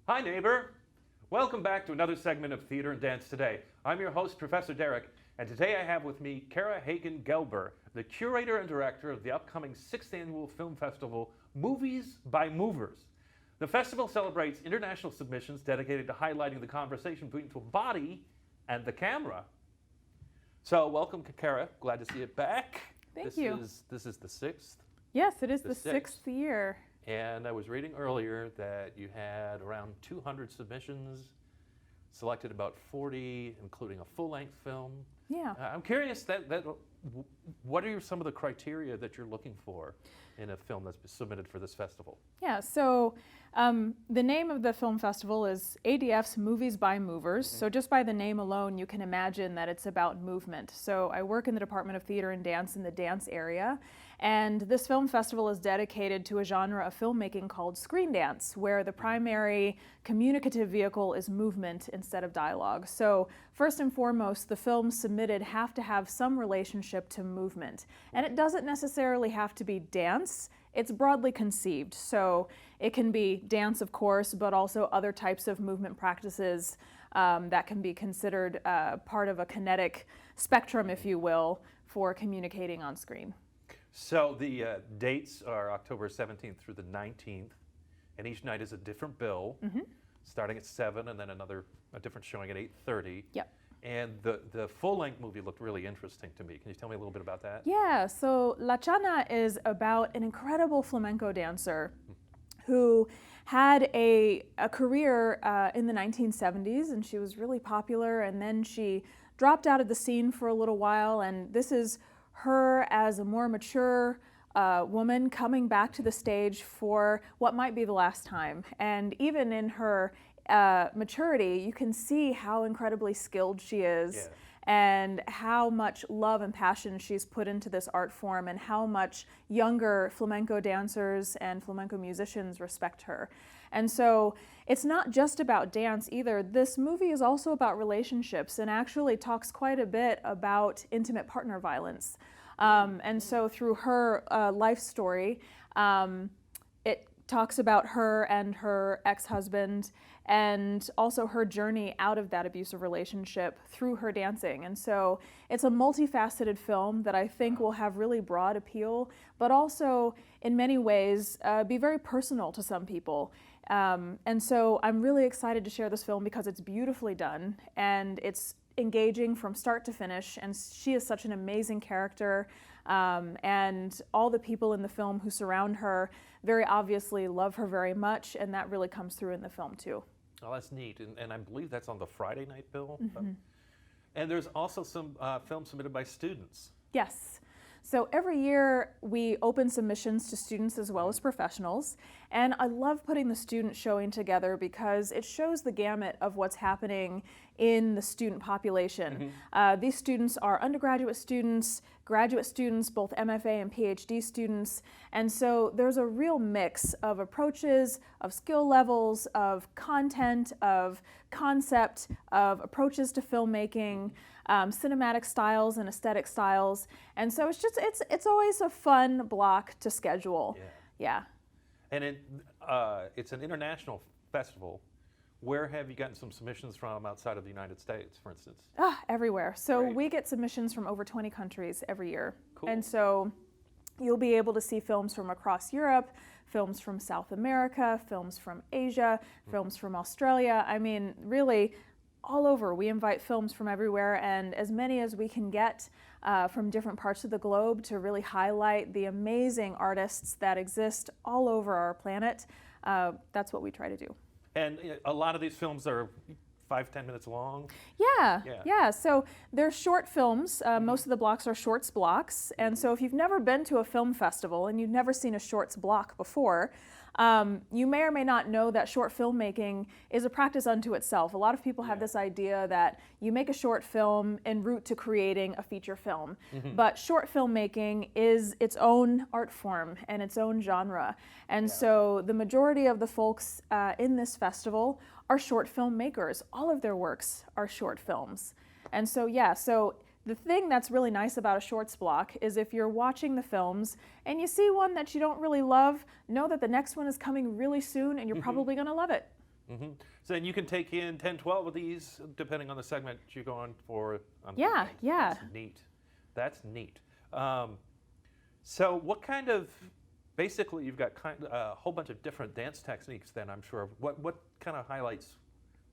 Hi, neighbor. Welcome back to another segment of Theater and Dance Today. I'm your host, Professor Derek, and today I have with me Cara Hagen Gelber, the curator and director of the upcoming 6th Annual Film Festival, Movies by Movers. The festival celebrates international submissions dedicated to highlighting the conversation between the body and the camera. So, welcome, Cara. Glad to see you back. Thank you. This is the 6th. Yes, it is the sixth year. And I was reading earlier that you had around 200 submissions, selected about 40, including a full-length film. Yeah. I'm curious, what are some of the criteria that you're looking for in a film that's submitted for this festival? Yeah, so the name of the film festival is ADFs, Movies by Movers. So just by the name alone, you can imagine that it's about movement. So I work in the Department of Theater and Dance in the dance area. And this film festival is dedicated to a genre of filmmaking called screen dance, where the primary communicative vehicle is movement instead of dialogue. So first and foremost, the films submitted have to have some relationship to movement. And it doesn't necessarily have to be dance. It's broadly conceived. So it can be dance, of course, but also other types of movement practices that can be considered part of a kinetic spectrum, if you will, for communicating on screen. So the dates are October 17th through the 19th, and each night is a different bill, starting at 7 and then a different showing at 8:30. Yep. And the full-length movie looked really interesting to me. Can you tell me a little bit about that? Yeah, so La Chana is about an incredible flamenco dancer who had a career in the 1970s, and she was really popular, and then she dropped out of the scene for a little while, and this is her as a more mature woman coming back to the stage for what might be the last time. And even in her maturity, you can see how incredibly skilled she is and how much love and passion she's put into this art form and how much younger flamenco dancers and flamenco musicians respect her. And so it's not just about dance either. This movie is also about relationships and actually talks quite a bit about intimate partner violence. And so through her life story, it talks about her and her ex-husband and also her journey out of that abusive relationship through her dancing. And so it's a multifaceted film that I think will have really broad appeal, but also in many ways be very personal to some people. And so I'm really excited to share this film because it's beautifully done and it's engaging from start to finish, and she is such an amazing character, and all the people in the film who surround her very obviously love her very much, and that really comes through in the film too. Oh, that's neat, and I believe that's on the Friday night bill. And there's also some films submitted by students. Yes. So every year we open submissions to students as well as professionals, and I love putting the student showing together because it shows the gamut of what's happening in the student population. These students are undergraduate students, graduate students, both MFA and PhD students, and so there's a real mix of approaches, of skill levels, of content, of concept, of approaches to filmmaking, cinematic styles and aesthetic styles, and so it's always a fun block to schedule. Yeah. And it's an international festival. Where have you gotten some submissions from outside of the United States, for instance? Everywhere. So Great. we get submissions from over 20 countries every year. Cool. And so you'll be able to see films from across Europe, films from South America, films from Asia, films from Australia. I mean, really, all over. We invite films from everywhere, and as many as we can get from different parts of the globe to really highlight the amazing artists that exist all over our planet. That's what we try to do. And a lot of these films are 5-10 minutes long. Yeah. So they're short films. Most of the blocks are shorts blocks. And so if you've never been to a film festival and you've never seen a shorts block before, you may or may not know that short filmmaking is a practice unto itself. A lot of people have this idea that you make a short film en route to creating a feature film. But short filmmaking is its own art form and its own genre. And so the majority of the folks in this festival are short film makers. All of their works are short films. And so, so the thing that's really nice about a shorts block is if you're watching the films and you see one that you don't really love, know that the next one is coming really soon and you're probably going to love it. Hmm. So then you can take in 10, 12 of these, depending on the segment you're going for. Yeah, yeah. That's neat. That's neat. So what kind of, basically you've got a whole bunch of different dance techniques then, I'm sure. What kind of highlights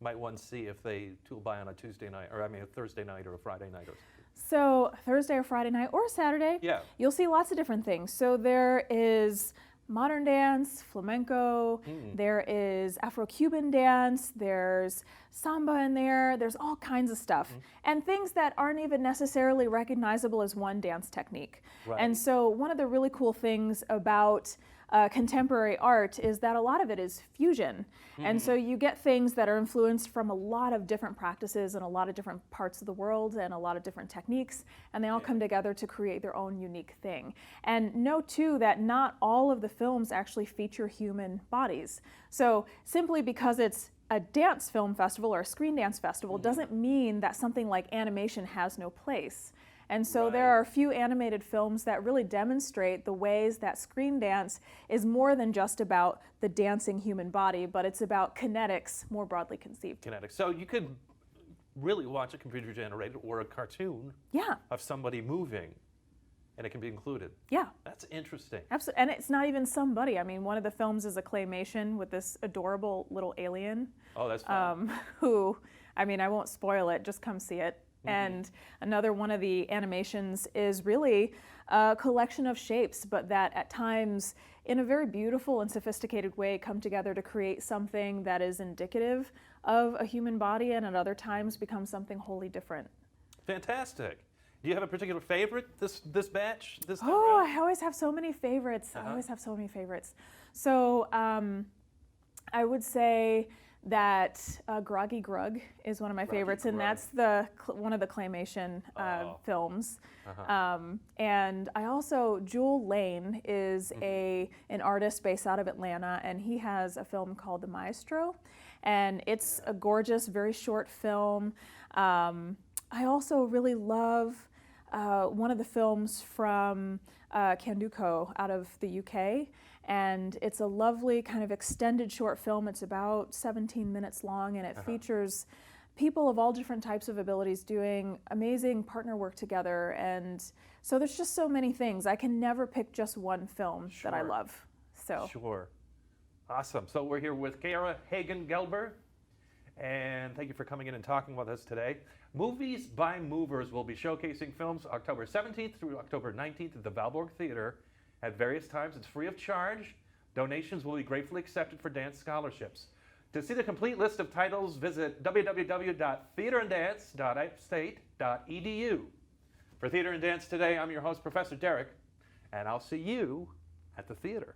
might one see if they tool by on a Tuesday night, or I mean a Thursday night or a Friday night? So Thursday or Friday night or Saturday, Yeah. you'll see lots of different things. So there is modern dance, flamenco, there is Afro-Cuban dance, there's samba in there, there's all kinds of stuff. And things that aren't even necessarily recognizable as one dance technique. Right. And so one of the really cool things about contemporary art is that a lot of it is fusion. And so you get things that are influenced from a lot of different practices in a lot of different parts of the world and a lot of different techniques, and they all come together to create their own unique thing. And note too that not all of the films actually feature human bodies. So simply because it's a dance film festival or a screen dance festival doesn't mean that something like animation has no place. And so there are a few animated films that really demonstrate the ways that screen dance is more than just about the dancing human body, but it's about kinetics more broadly conceived. Kinetics. So you could really watch a computer generated or a cartoon of somebody moving, and it can be included. Yeah. That's interesting. Absolutely. And it's not even somebody. I mean, one of the films is a claymation with this adorable little alien. Oh, that's fun. Who, I mean, I won't spoil it, just come see it. And another one of the animations is really a collection of shapes, but that at times, in a very beautiful and sophisticated way, come together to create something that is indicative of a human body, and at other times become something wholly different. Fantastic. Do you have a particular favorite this batch? This time Oh, around? I always have so many favorites. I always have so many favorites. So I would say that Groggy Grug is one of my favorites, and that's one of the claymation films. And I also, Jewel Lane is an artist based out of Atlanta, and he has a film called The Maestro, and it's a gorgeous, very short film. I also really love one of the films from Canduco out of the UK. And it's a lovely kind of extended short film. It's about 17 minutes long, and it features people of all different types of abilities doing amazing partner work together. And so there's just so many things. I can never pick just one film that I love. So Sure. Awesome. So we're here with Cara Hagen Gelber, and thank you for coming in and talking with us today. Movies by Movers will be showcasing films October 17th through October 19th at the Valborg Theater. At various times, it's free of charge. Donations will be gratefully accepted for dance scholarships. To see the complete list of titles, visit www.theateranddance.upstate.edu. For Theater and Dance Today, I'm your host, Professor Derek, and I'll see you at the theater.